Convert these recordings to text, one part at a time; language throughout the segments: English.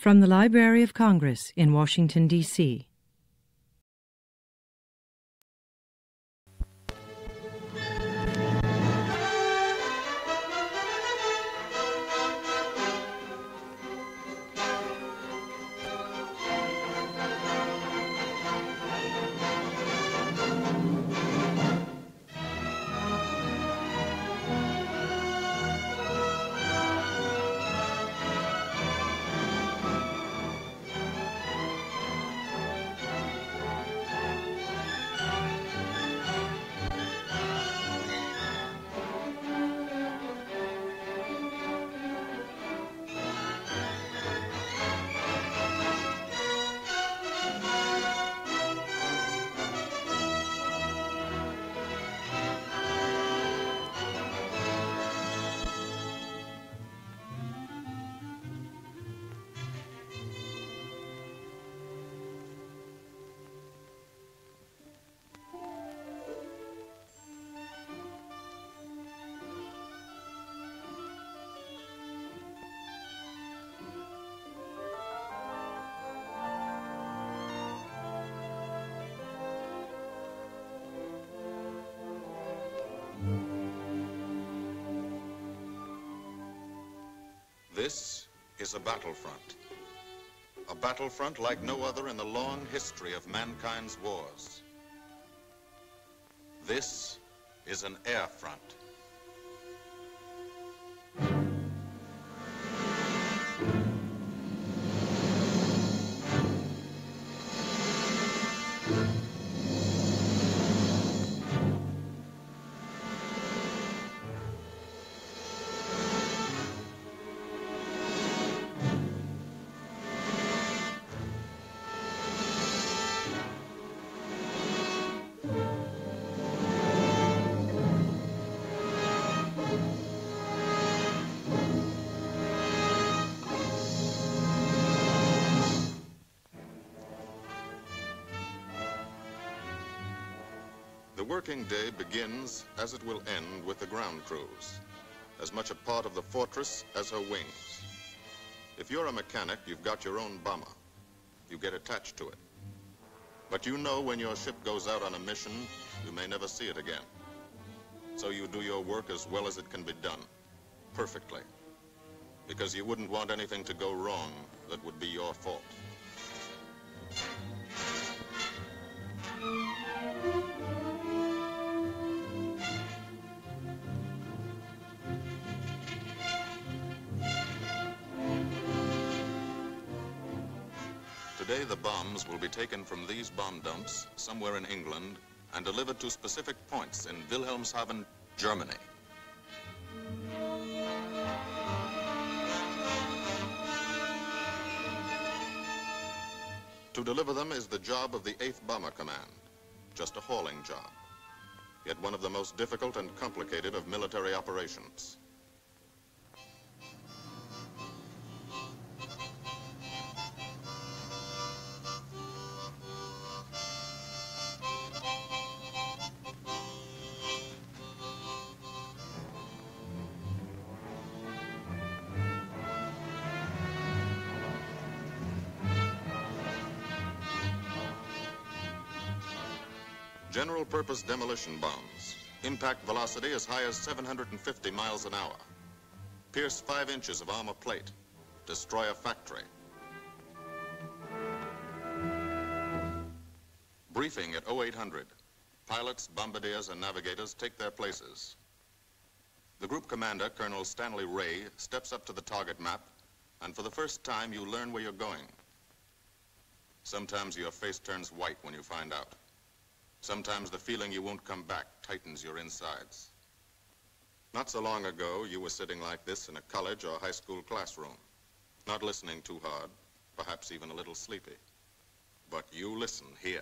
From the Library of Congress in Washington, D.C. This is a battlefront. A battlefront like no other in the long history of mankind's wars. This is an air front. The working day begins, as it will end, with the ground crews, as much a part of the fortress as her wings. If you're a mechanic, you've got your own bomber. You get attached to it. But you know when your ship goes out on a mission, you may never see it again. So you do your work as well as it can be done, perfectly, because you wouldn't want anything to go wrong that would be your fault. Today, the bombs will be taken from these bomb dumps somewhere in England and delivered to specific points in Wilhelmshaven, Germany. To deliver them is the job of the 8th Bomber Command, just a hauling job, yet one of the most difficult and complicated of military operations. General-purpose demolition bombs, impact velocity as high as 750 miles an hour, pierce 5 inches of armor plate, destroy a factory. Briefing at 0800. Pilots, bombardiers, and navigators take their places. The group commander, Colonel Stanley Ray, steps up to the target map, and for the first time you learn where you're going. Sometimes your face turns white when you find out. Sometimes the feeling you won't come back tightens your insides. Not so long ago, you were sitting like this in a college or high school classroom, not listening too hard, perhaps even a little sleepy. But you listen here.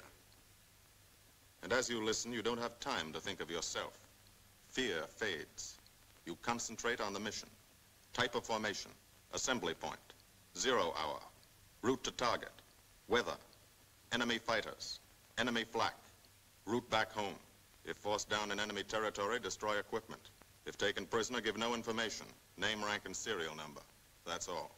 And as you listen, you don't have time to think of yourself. Fear fades. You concentrate on the mission, type of formation, assembly point, 0 hour, route to target, weather, enemy fighters, enemy flak, route back home. If forced down in enemy territory, destroy equipment. If taken prisoner, give no information. Name, rank, and serial number. That's all.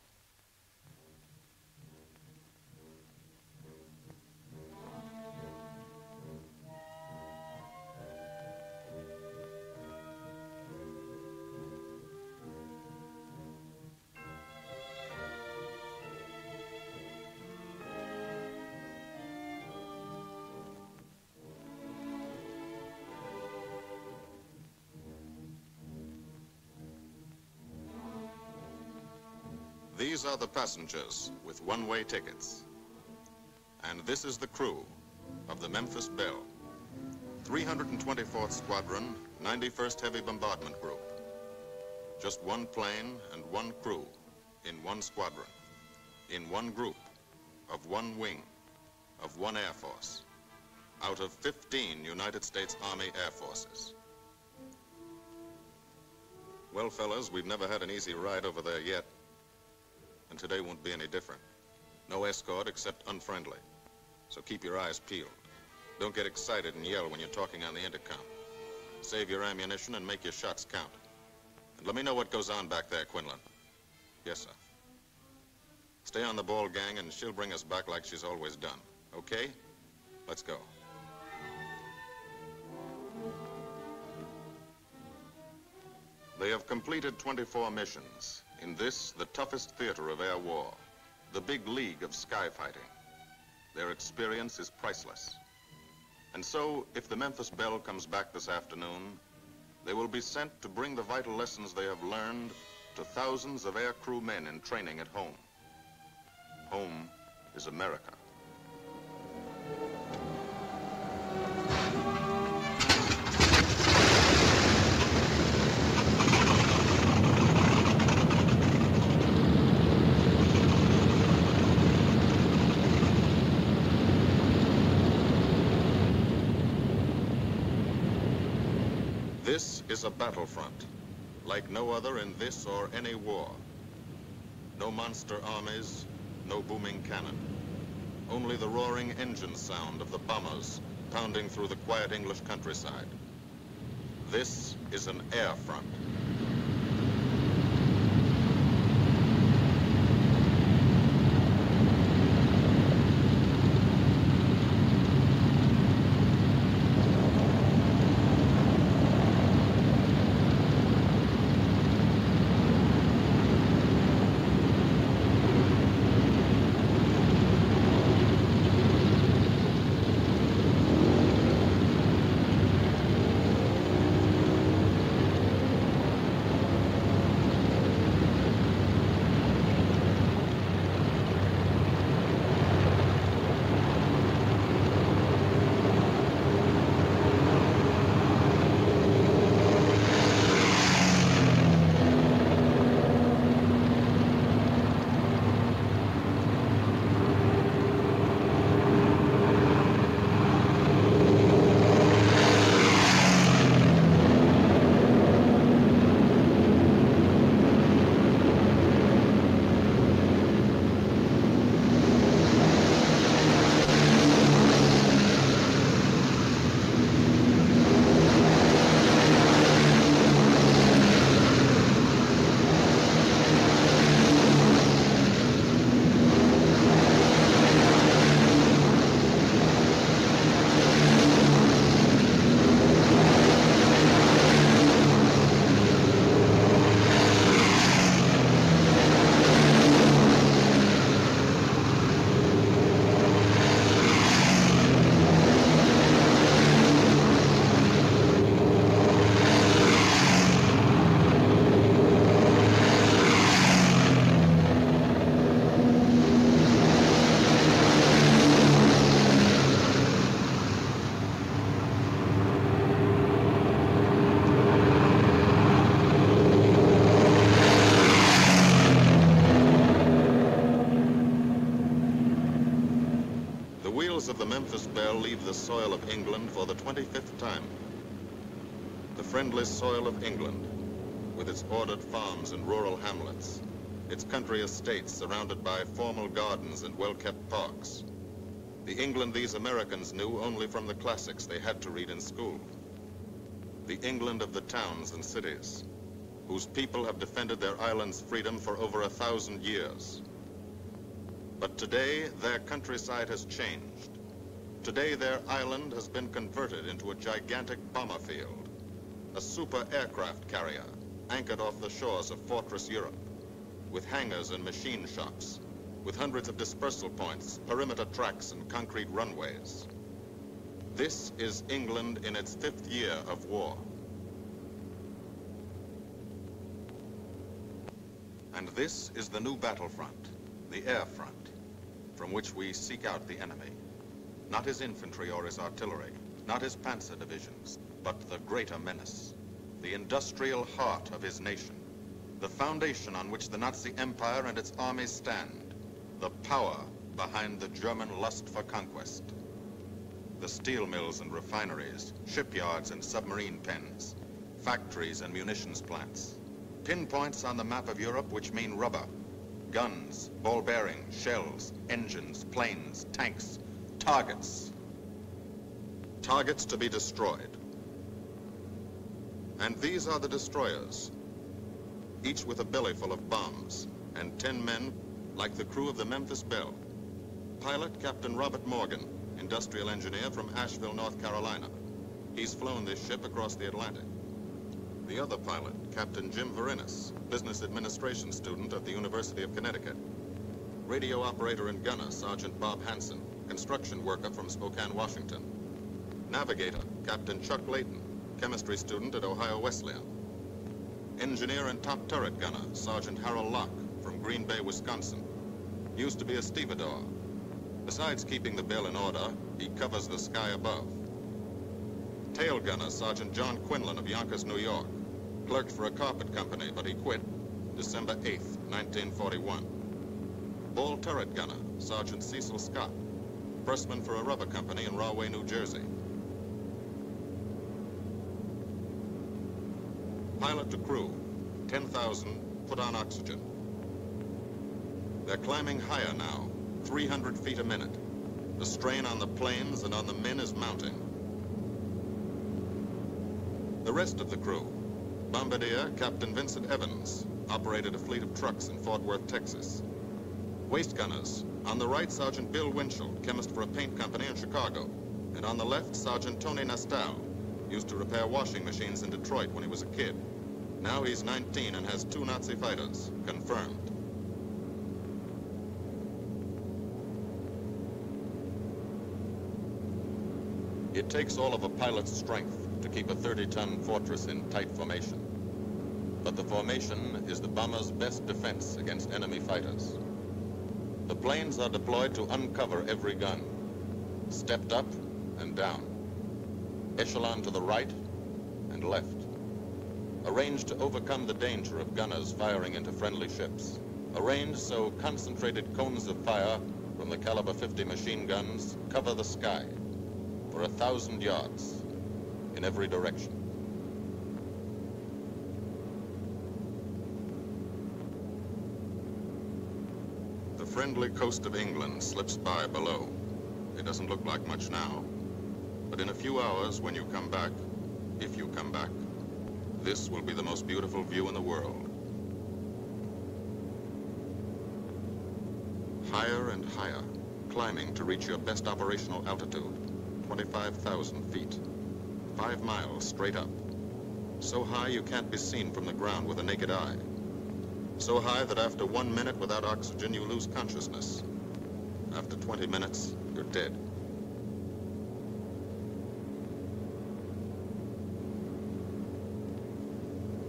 These are the passengers with one-way tickets. And this is the crew of the Memphis Belle, 324th Squadron, 91st Heavy Bombardment Group. Just one plane and one crew in one squadron, in one group, of one wing, of one Air Force, out of 15 United States Army Air Forces. Well, fellas, we've never had an easy ride over there yet, and today won't be any different. No escort except unfriendly, so keep your eyes peeled. Don't get excited and yell when you're talking on the intercom. Save your ammunition and make your shots count. And let me know what goes on back there, Quinlan. Yes, sir. Stay on the ball, gang, and she'll bring us back like she's always done. Okay? Let's go. They have completed 24 missions in this, the toughest theater of air war, the big league of sky fighting. Their experience is priceless. And so, if the Memphis Belle comes back this afternoon, they will be sent to bring the vital lessons they have learned to thousands of aircrew men in training at home. Home is America. This is a battlefront, like no other in this or any war. No monster armies, no booming cannon. Only the roaring engine sound of the bombers pounding through the quiet English countryside. This is an air front. Of the Memphis Belle leave the soil of England for the 25th time. The friendly soil of England, with its ordered farms and rural hamlets, its country estates surrounded by formal gardens and well-kept parks. The England these Americans knew only from the classics they had to read in school. The England of the towns and cities, whose people have defended their island's freedom for over 1,000 years. But today, their countryside has changed. Today, their island has been converted into a gigantic bomber field, a super aircraft carrier anchored off the shores of Fortress Europe, with hangars and machine shops, with hundreds of dispersal points, perimeter tracks, and concrete runways. This is England in its 5th year of war. And this is the new battlefront, the air front, from which we seek out the enemy. Not his infantry or his artillery, not his panzer divisions, but the greater menace, the industrial heart of his nation, the foundation on which the Nazi Empire and its armies stand, the power behind the German lust for conquest. The steel mills and refineries, shipyards and submarine pens, factories and munitions plants. Pinpoints on the map of Europe which mean rubber, guns, ball bearings, shells, engines, planes, tanks, targets. Targets to be destroyed. And these are the destroyers, each with a belly full of bombs, and 10 men like the crew of the Memphis Belle. Pilot Captain Robert Morgan, industrial engineer from Asheville, North Carolina. He's flown this ship across the Atlantic. The other pilot, Captain Jim Verinis, business administration student at the University of Connecticut. Radio operator and gunner, Sergeant Bob Hansen, construction worker from Spokane, Washington. Navigator, Captain Chuck Layton, chemistry student at Ohio Wesleyan. Engineer and top turret gunner, Sergeant Harold Locke from Green Bay, Wisconsin. Used to be a stevedore. Besides keeping the Belle in order, he covers the sky above. Tail gunner, Sergeant John Quinlan of Yonkers, New York. Clerked for a carpet company, but he quit December 8th, 1941. Ball turret gunner, Sergeant Cecil Scott. Pressman for a rubber company in Rahway, New Jersey. Pilot to crew, 10,000, put on oxygen. They're climbing higher now, 300 feet a minute. The strain on the planes and on the men is mounting. The rest of the crew, Bombardier Captain Vincent Evans, operated a fleet of trucks in Fort Worth, Texas. Waist gunners, on the right, Sergeant Bill Winchell, chemist for a paint company in Chicago. And on the left, Sergeant Tony Nastal, used to repair washing machines in Detroit when he was a kid. Now he's 19 and has 2 Nazi fighters, confirmed. It takes all of a pilot's strength to keep a 30-ton fortress in tight formation. But the formation is the bomber's best defense against enemy fighters. The planes are deployed to uncover every gun, stepped up and down, echelon to the right and left, arranged to overcome the danger of gunners firing into friendly ships, arranged so concentrated cones of fire from the caliber 50 machine guns cover the sky for 1,000 yards in every direction. The friendly coast of England slips by below. It doesn't look like much now, but in a few hours when you come back, if you come back, this will be the most beautiful view in the world. Higher and higher, climbing to reach your best operational altitude, 25,000 feet. 5 miles straight up. So high you can't be seen from the ground with a naked eye. So high that after 1 minute without oxygen, you lose consciousness. After 20 minutes, you're dead.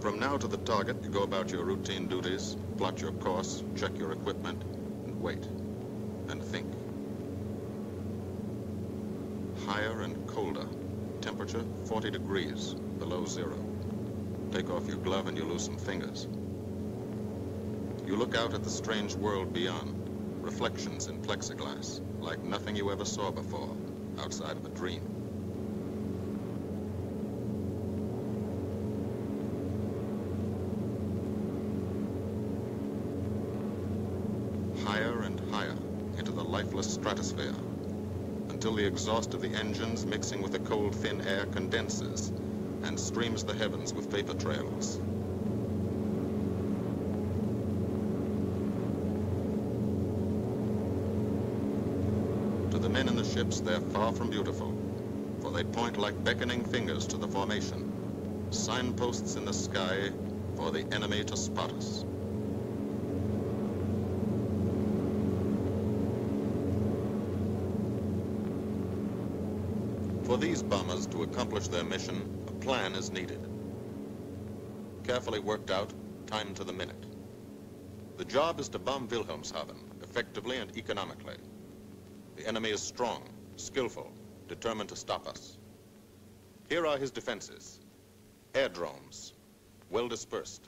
From now to the target, you go about your routine duties, plot your course, check your equipment, and wait, and think. Higher and colder. Temperature 40 degrees, below zero. Take off your glove and you lose some fingers. You look out at the strange world beyond, reflections in plexiglass, like nothing you ever saw before, outside of a dream. Higher and higher, into the lifeless stratosphere, until the exhaust of the engines mixing with the cold, thin air condenses and streams the heavens with vapor trails. To the men in the ships, they're far from beautiful, for they point like beckoning fingers to the formation, signposts in the sky for the enemy to spot us. For these bombers to accomplish their mission, a plan is needed. Carefully worked out, timed to the minute. The job is to bomb Wilhelmshaven effectively and economically. The enemy is strong, skillful, determined to stop us. Here are his defenses. Airdromes, well dispersed.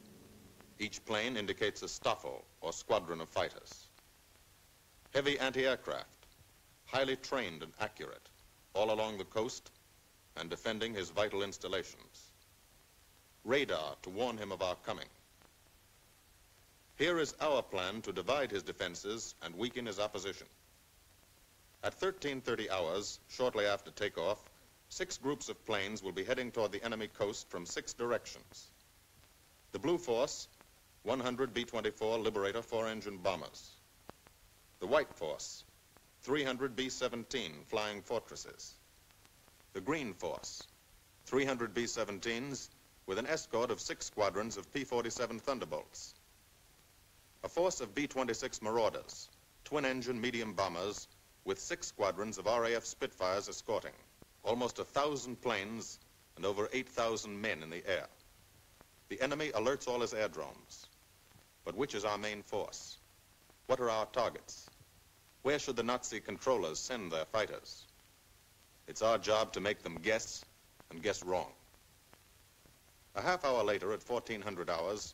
Each plane indicates a staffel or squadron of fighters. Heavy anti-aircraft, highly trained and accurate, all along the coast and defending his vital installations. Radar to warn him of our coming. Here is our plan to divide his defenses and weaken his opposition. At 13:30 hours, shortly after takeoff, 6 groups of planes will be heading toward the enemy coast from 6 directions. The Blue Force, 100 B-24 Liberator 4-engine bombers. The White Force, 300 B-17 Flying Fortresses. The Green Force, 300 B-17s with an escort of 6 squadrons of P-47 Thunderbolts. A force of B-26 Marauders, twin-engine medium bombers with 6 squadrons of RAF Spitfires escorting. Almost 1,000 planes and over 8,000 men in the air. The enemy alerts all his airdromes. But which is our main force? What are our targets? Where should the Nazi controllers send their fighters? It's our job to make them guess and guess wrong. A half hour later, at 1400 hours,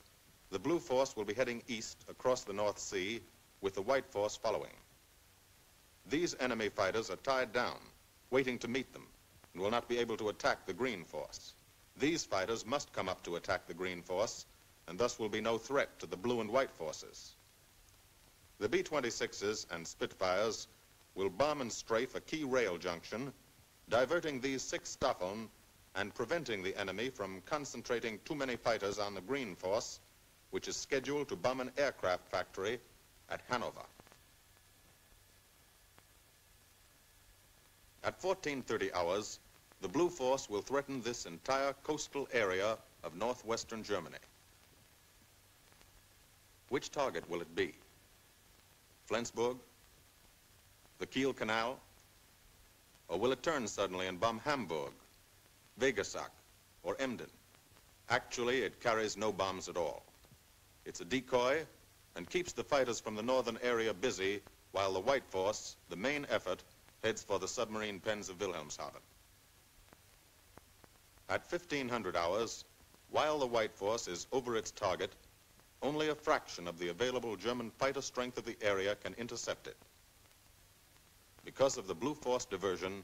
the Blue Force will be heading east across the North Sea with the White Force following. These enemy fighters are tied down, waiting to meet them, and will not be able to attack the Green Force. These fighters must come up to attack the Green Force, and thus will be no threat to the Blue and White Forces. The B-26s and Spitfires will bomb and strafe a key rail junction, diverting these 6 Staffeln and preventing the enemy from concentrating too many fighters on the Green Force, which is scheduled to bomb an aircraft factory at Hanover. At 14:30 hours, the Blue Force will threaten this entire coastal area of northwestern Germany. Which target will it be? Flensburg? The Kiel Canal? Or will it turn suddenly and bomb Hamburg, Wegesack, or Emden? Actually, it carries no bombs at all. It's a decoy and keeps the fighters from the northern area busy while the White Force, the main effort, heads for the submarine pens of Wilhelmshaven. At 1500 hours, while the White Force is over its target, only a fraction of the available German fighter strength of the area can intercept it. Because of the Blue Force diversion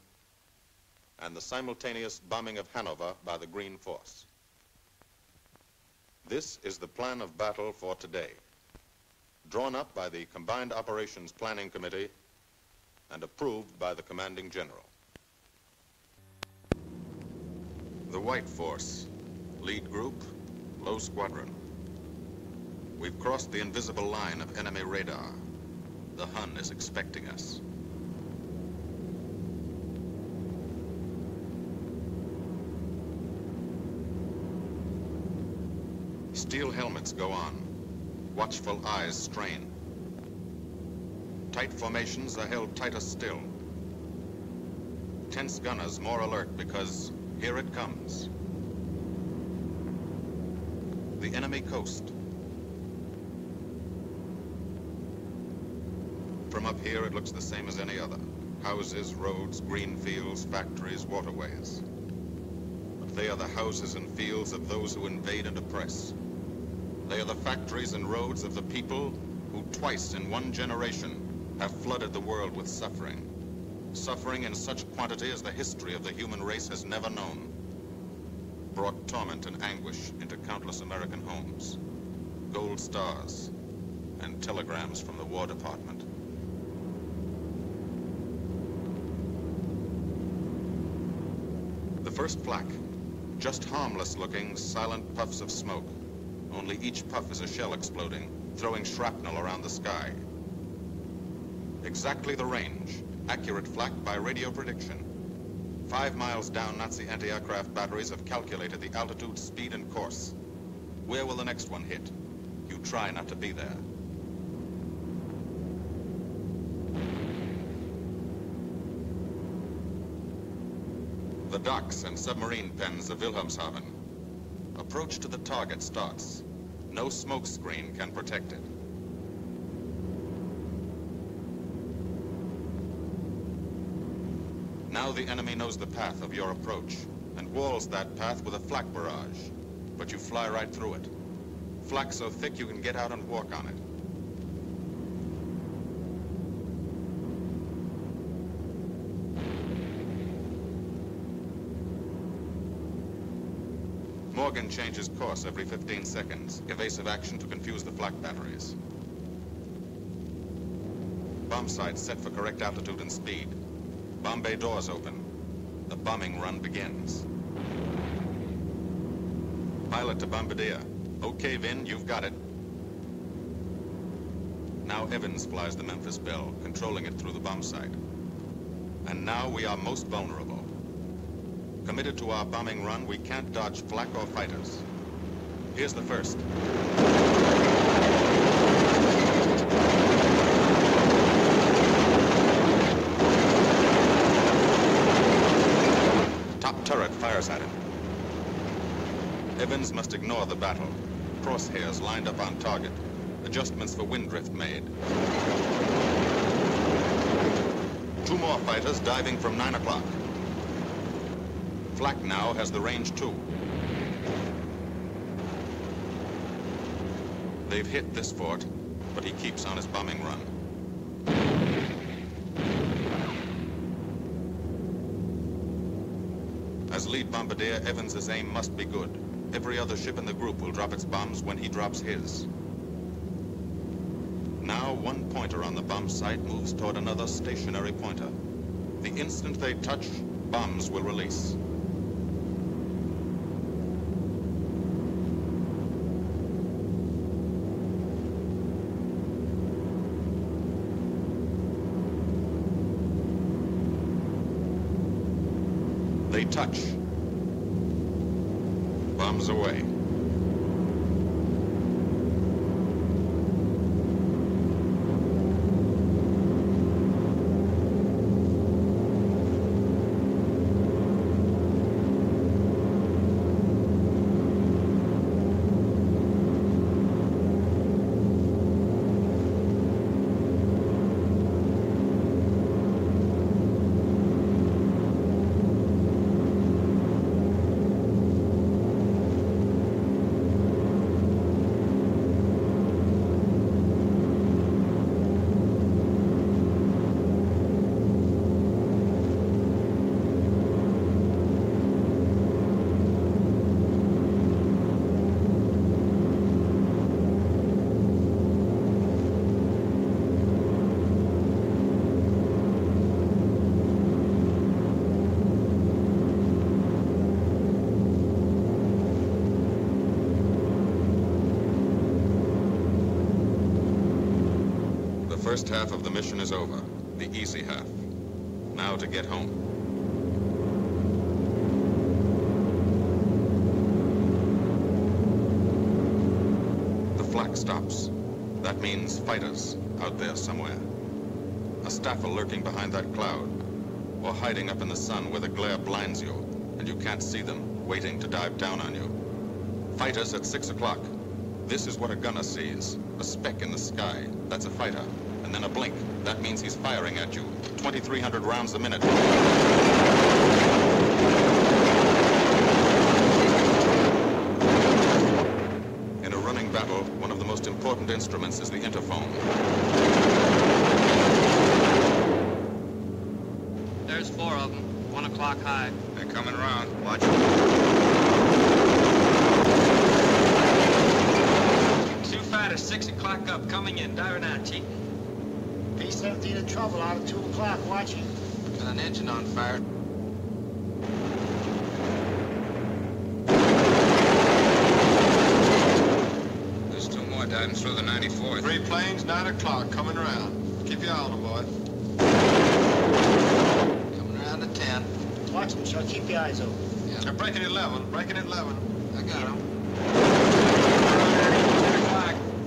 and the simultaneous bombing of Hanover by the Green Force. This is the plan of battle for today, drawn up by the Combined Operations Planning Committee and approved by the Commanding General. The White Force, lead group, low squadron. We've crossed the invisible line of enemy radar. The Hun is expecting us. Steel helmets go on. Watchful eyes strain. Tight formations are held tighter still. Tense gunners more alert because here it comes. The enemy coast. From up here, it looks the same as any other. Houses, roads, green fields, factories, waterways. But they are the houses and fields of those who invade and oppress. They are the factories and roads of the people who twice in one generation have flooded the world with suffering. Suffering in such quantity as the history of the human race has never known. Brought torment and anguish into countless American homes. Gold stars and telegrams from the War Department. The first flak, just harmless-looking, silent puffs of smoke. Only each puff is a shell exploding, throwing shrapnel around the sky. Exactly the range, accurate flak by radio prediction. 5 miles down, Nazi anti-aircraft batteries have calculated the altitude, speed, and course. Where will the next one hit? You try not to be there. The docks and submarine pens of Wilhelmshaven. Approach to the target starts. No smoke screen can protect it. Now the enemy knows the path of your approach and walls that path with a flak barrage. But you fly right through it. Flak so thick you can get out and walk on it. Morgan changes course every 15 seconds. Evasive action to confuse the flak batteries. Bomb sight set for correct altitude and speed. Bomb bay doors open. The bombing run begins. Pilot to Bombardier. Okay, Vin, you've got it. Now Evans flies the Memphis Belle, controlling it through the bomb site. And now we are most vulnerable. Committed to our bombing run, we can't dodge flak or fighters. Here's the first. Top turret fires at him. Evans must ignore the battle. Crosshairs lined up on target. Adjustments for wind drift made. 2 more fighters diving from 9 o'clock. Flak now has the range too. They've hit this fort, but he keeps on his bombing run. As lead bombardier, Evans's aim must be good. Every other ship in the group will drop its bombs when he drops his. Now one pointer on the bomb site moves toward another stationary pointer. The instant they touch, bombs will release. They touch. Bombs away. The first half of the mission is over, the easy half. Now to get home. The flak stops. That means fighters out there somewhere. A staffer lurking behind that cloud, or hiding up in the sun where the glare blinds you, and you can't see them, waiting to dive down on you. Fighters at 6 o'clock. This is what a gunner sees. A speck in the sky. That's a fighter. And then a blink. That means he's firing at you. 2,300 rounds a minute. In a running battle, one of the most important instruments is the interphone. There's 4 of them. 1 o'clock high. They're coming around. Watch them. Two fighters, 6 o'clock up, coming in. Diving out, Chief. P-17 in trouble out at 2 o'clock, watching. Got an engine on fire. There's 2 more diving through the 94th. 3 planes, 9 o'clock, coming around. Keep your eye on them, boy. Coming around at 10. Watch them, Chuck. Keep your eyes open. Yeah. They're breaking at 11, breaking at 11. I got them.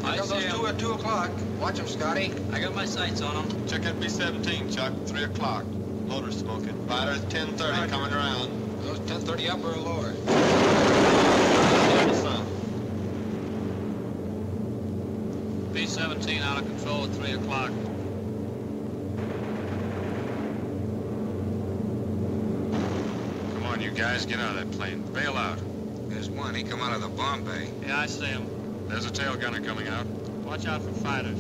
I got those 2 at 2 o'clock. Watch them, Scotty. I got my sights on them. Check that B-17, Chuck, 3 o'clock. Loader's smoking. Fighters, 10:30, coming around. Those 10:30 upper or lower? Sun. B-17 out of control at 3 o'clock. you guys, get out of that plane. Bail out. There's one. He come out of the bomb bay. Yeah, I see him. There's a tail gunner coming out. Watch out for fighters.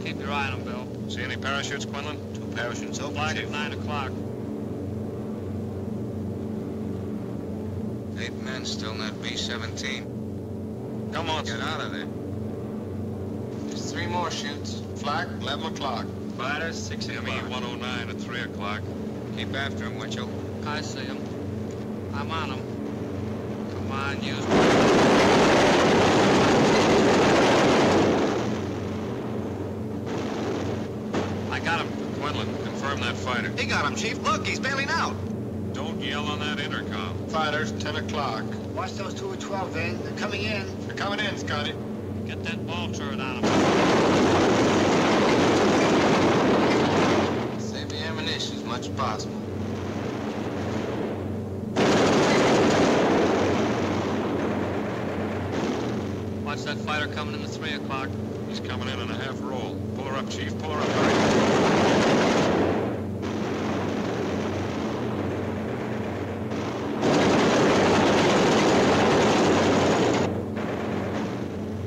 Keep your eye on them, Bill. See any parachutes, Quinlan? 2 parachutes open, Flag Chief. at 9 o'clock. 8 men still in that B-17. Come on, Get out of there. There's 3 more chutes. Flak, 11 o'clock. Fighters, 6 ME 109 at 3 o'clock. Keep after him, Winchell. I see him. I'm on him. Come on, use I got him. Quinlan, confirm that fighter. He got him, Chief. Look, he's bailing out. Don't yell on that intercom. Fighters, 10 o'clock. Watch those 2 at 12, Van. They're coming in. They're coming in, Scotty. Get that ball turret on him. Save the ammunition as much as possible. Watch that fighter coming in at 3 o'clock. He's coming in a half roll. Pull her up, Chief. Pull her up. Hurry.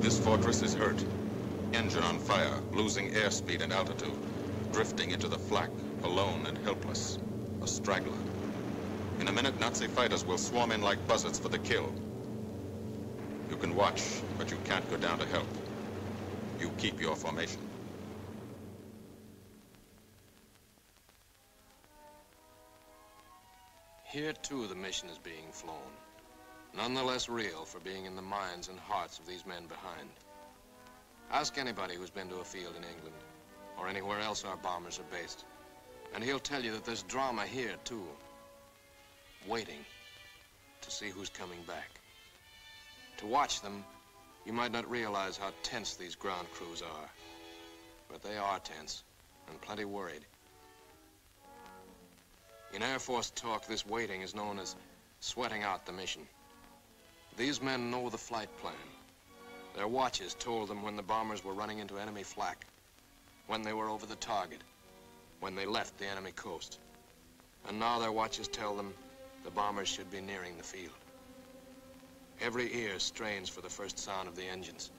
This fortress is hurt. Engine on fire, losing airspeed and altitude, drifting into the flak, alone and helpless. A straggler. In a minute, Nazi fighters will swarm in like buzzards for the kill. You can watch, but you can't go down to help. You keep your formation. Here, too, the mission is being flown. None the less real for being in the minds and hearts of these men behind. Ask anybody who's been to a field in England, or anywhere else our bombers are based, and he'll tell you that there's drama here, too. Waiting to see who's coming back. To watch them, you might not realize how tense these ground crews are. But they are tense, and plenty worried. In Air Force talk, this waiting is known as sweating out the mission. These men know the flight plan. Their watches told them when the bombers were running into enemy flak, when they were over the target, when they left the enemy coast. And now their watches tell them the bombers should be nearing the field. Every ear strains for the first sound of the engines.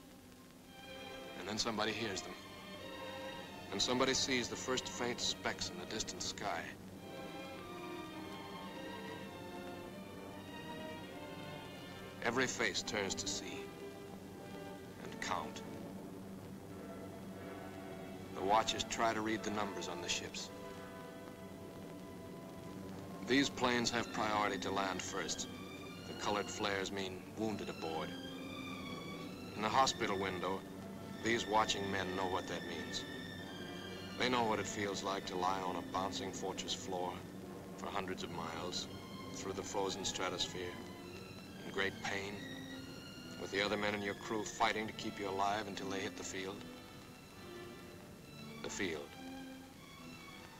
And then somebody hears them. And somebody sees the first faint specks in the distant sky. Every face turns to see and count. The watchers try to read the numbers on the ships. These planes have priority to land first. The colored flares mean wounded aboard. In the hospital window, these watching men know what that means. They know what it feels like to lie on a bouncing fortress floor for hundreds of miles through the frozen stratosphere in great pain, with the other men in your crew fighting to keep you alive until they hit the field. The field.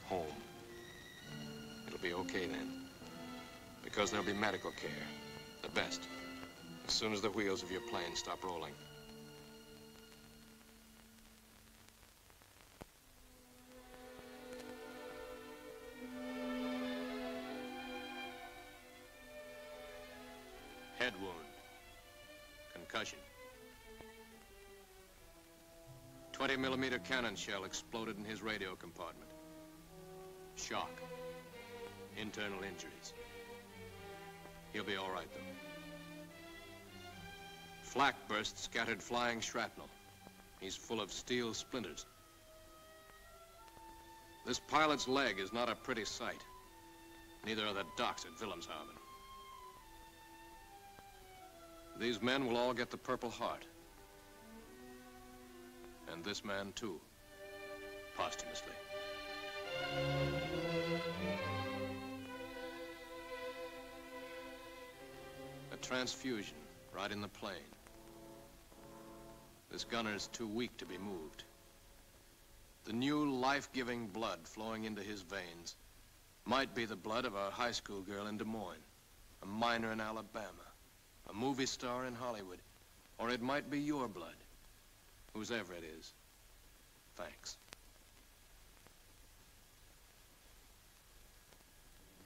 Home. It'll be okay then, because there'll be medical care. The best, as soon as the wheels of your plane stop rolling. Head wound. Concussion. 20mm cannon shell exploded in his radio compartment. Shock. Internal injuries. He'll be all right, though. Flak burst scattered flying shrapnel. He's full of steel splinters. This pilot's leg is not a pretty sight. Neither are the docks at Wilhelmshaven. These men will all get the Purple Heart. And this man, too, posthumously. A transfusion right in the plane. This gunner's too weak to be moved. The new life-giving blood flowing into his veins might be the blood of a high school girl in Des Moines, a miner in Alabama, a movie star in Hollywood, or it might be your blood, whosever it is. Thanks.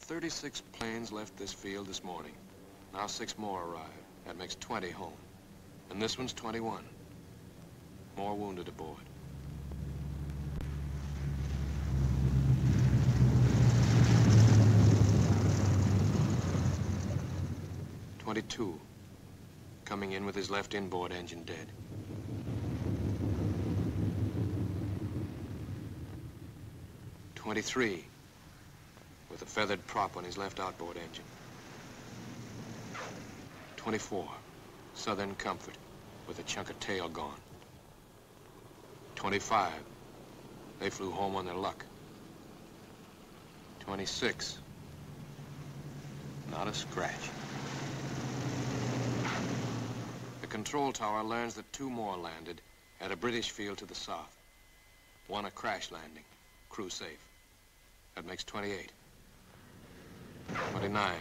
36 planes left this field this morning. Now 6 more arrived. That makes 20 home. And this one's 21. More wounded aboard. .22, coming in with his left inboard engine dead. .23, with a feathered prop on his left outboard engine. .24, Southern Comfort, with a chunk of tail gone. .25, they flew home on their luck. .26, not a scratch. The control tower learns that 2 more landed at a British field to the south. 1 a crash landing, crew safe. That makes 28. 29.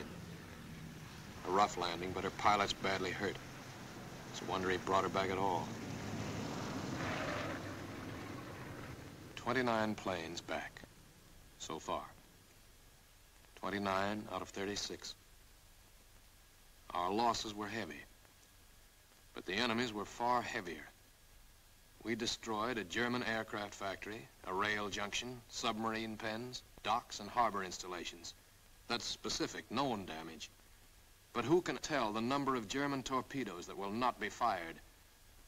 A rough landing, but her pilot's badly hurt. It's a wonder he brought her back at all. 29 planes back, so far. 29 out of 36. Our losses were heavy, but the enemy's were far heavier. We destroyed a German aircraft factory, a rail junction, submarine pens, docks and harbor installations. That's specific, known damage. But who can tell the number of German torpedoes that will not be fired,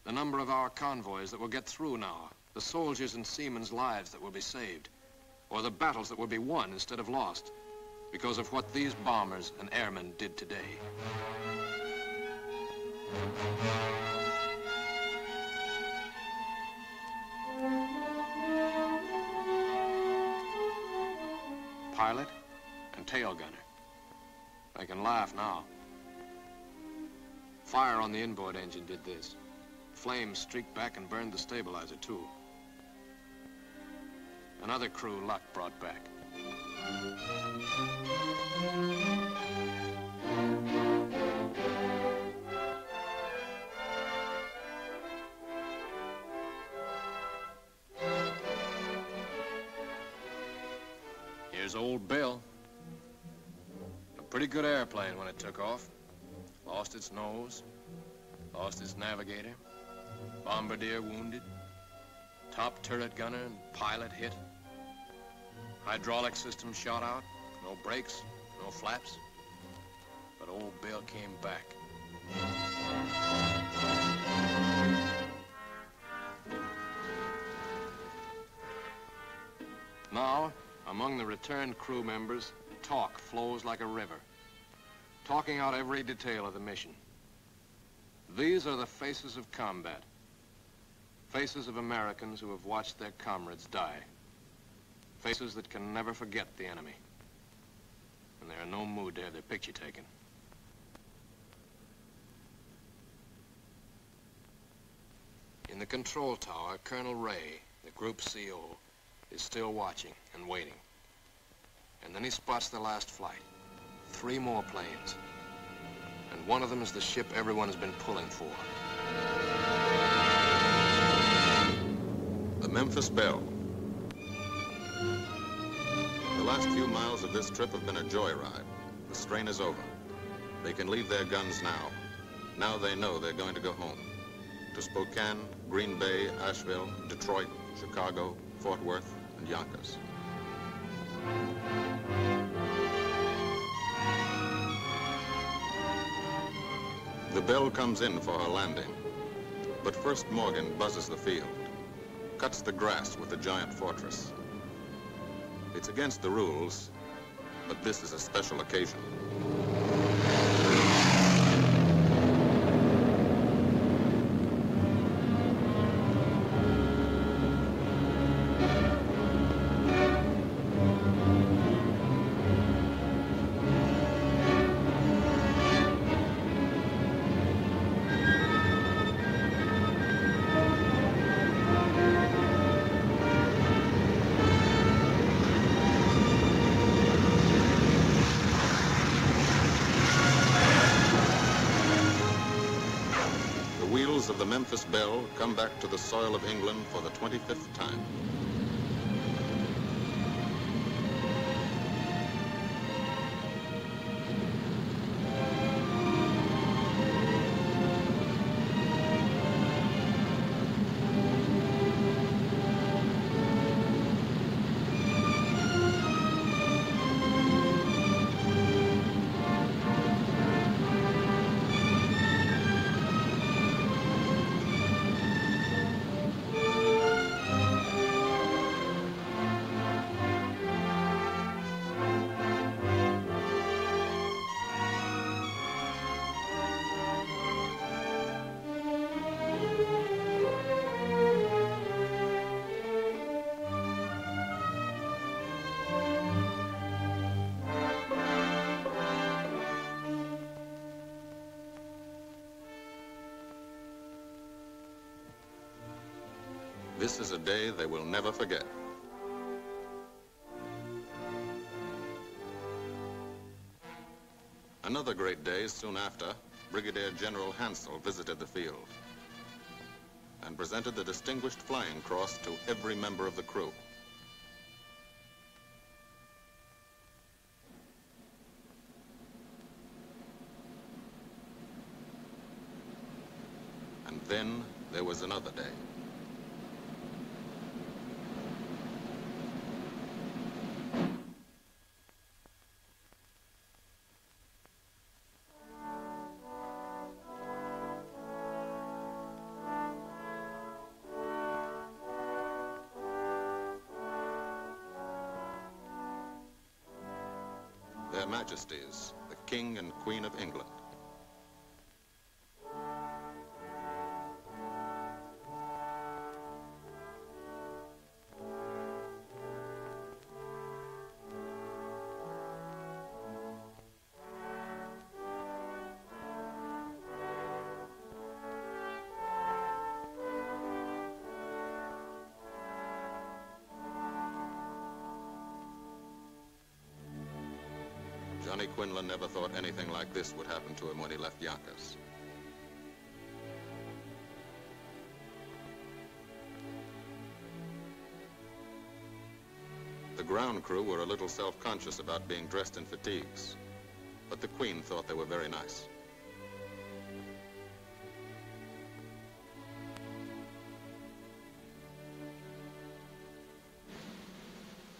the number of our convoys that will get through now, the soldiers' and seamen's lives that will be saved, or the battles that will be won instead of lost because of what these bombers and airmen did today. Pilot and tail gunner. They can laugh now. Fire on the inboard engine did this. Flames streaked back and burned the stabilizer, too. Another crew luck brought back. Here's old Bill. A pretty good airplane when it took off. Lost its nose, lost its navigator, bombardier wounded, top turret gunner and pilot hit, hydraulic system shot out, no brakes, no flaps, but old Bill came back. Now, among the returned crew members, talk flows like a river, talking out every detail of the mission. These are the faces of combat, faces of Americans who have watched their comrades die, faces that can never forget the enemy, and they're in no mood to have their picture taken. In the control tower, Colonel Ray, the group CO, is still watching and waiting. And then he spots the last flight. 3 more planes. And one of them is the ship everyone has been pulling for. The Memphis Belle. The last few miles of this trip have been a joyride. The strain is over. They can leave their guns now. Now they know they're going to go home. To Spokane, Green Bay, Asheville, Detroit, Chicago, Fort Worth, and Yonkers. The Belle comes in for her landing, but first Morgan buzzes the field, cuts the grass with the giant fortress. It's against the rules, but this is a special occasion. Of the Memphis Belle come back to the soil of England for the 25th time. This is a day they will never forget. Another great day soon after, Brigadier General Hansel visited the field and presented the Distinguished Flying Cross to every member of the crew. And then there was another day. Their Majesties, the King and Queen of England. Johnny Quinlan never thought anything like this would happen to him when he left Yonkers. The ground crew were a little self-conscious about being dressed in fatigues, but the Queen thought they were very nice.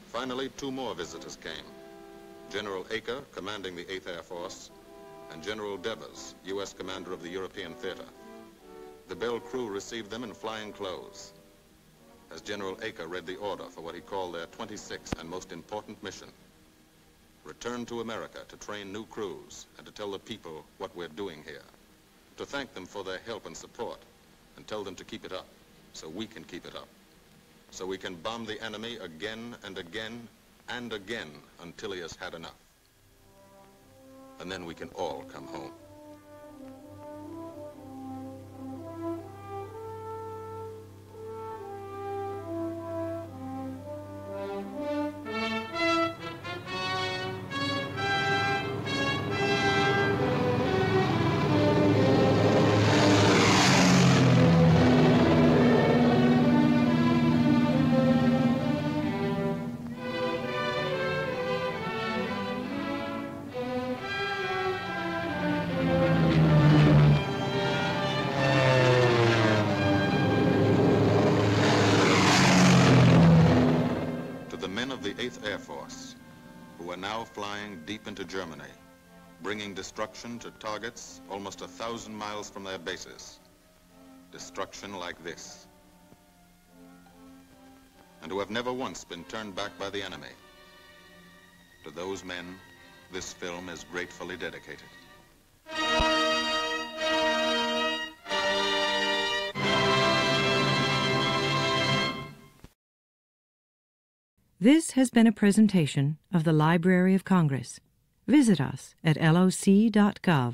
Finally, two more visitors came. General Acre, commanding the 8th Air Force, and General Devers, U.S. commander of the European Theater. The Bell crew received them in flying clothes, as General Acre read the order for what he called their 26th and most important mission: return to America to train new crews and to tell the people what we're doing here, to thank them for their help and support, and tell them to keep it up, so we can keep it up, so we can bomb the enemy again and again and again until he has had enough. And then we can all come home. The 8th Air Force, who are now flying deep into Germany, bringing destruction to targets almost 1,000 miles from their bases. Destruction like this. And who have never once been turned back by the enemy. To those men, this film is gratefully dedicated. This has been a presentation of the Library of Congress. Visit us at loc.gov.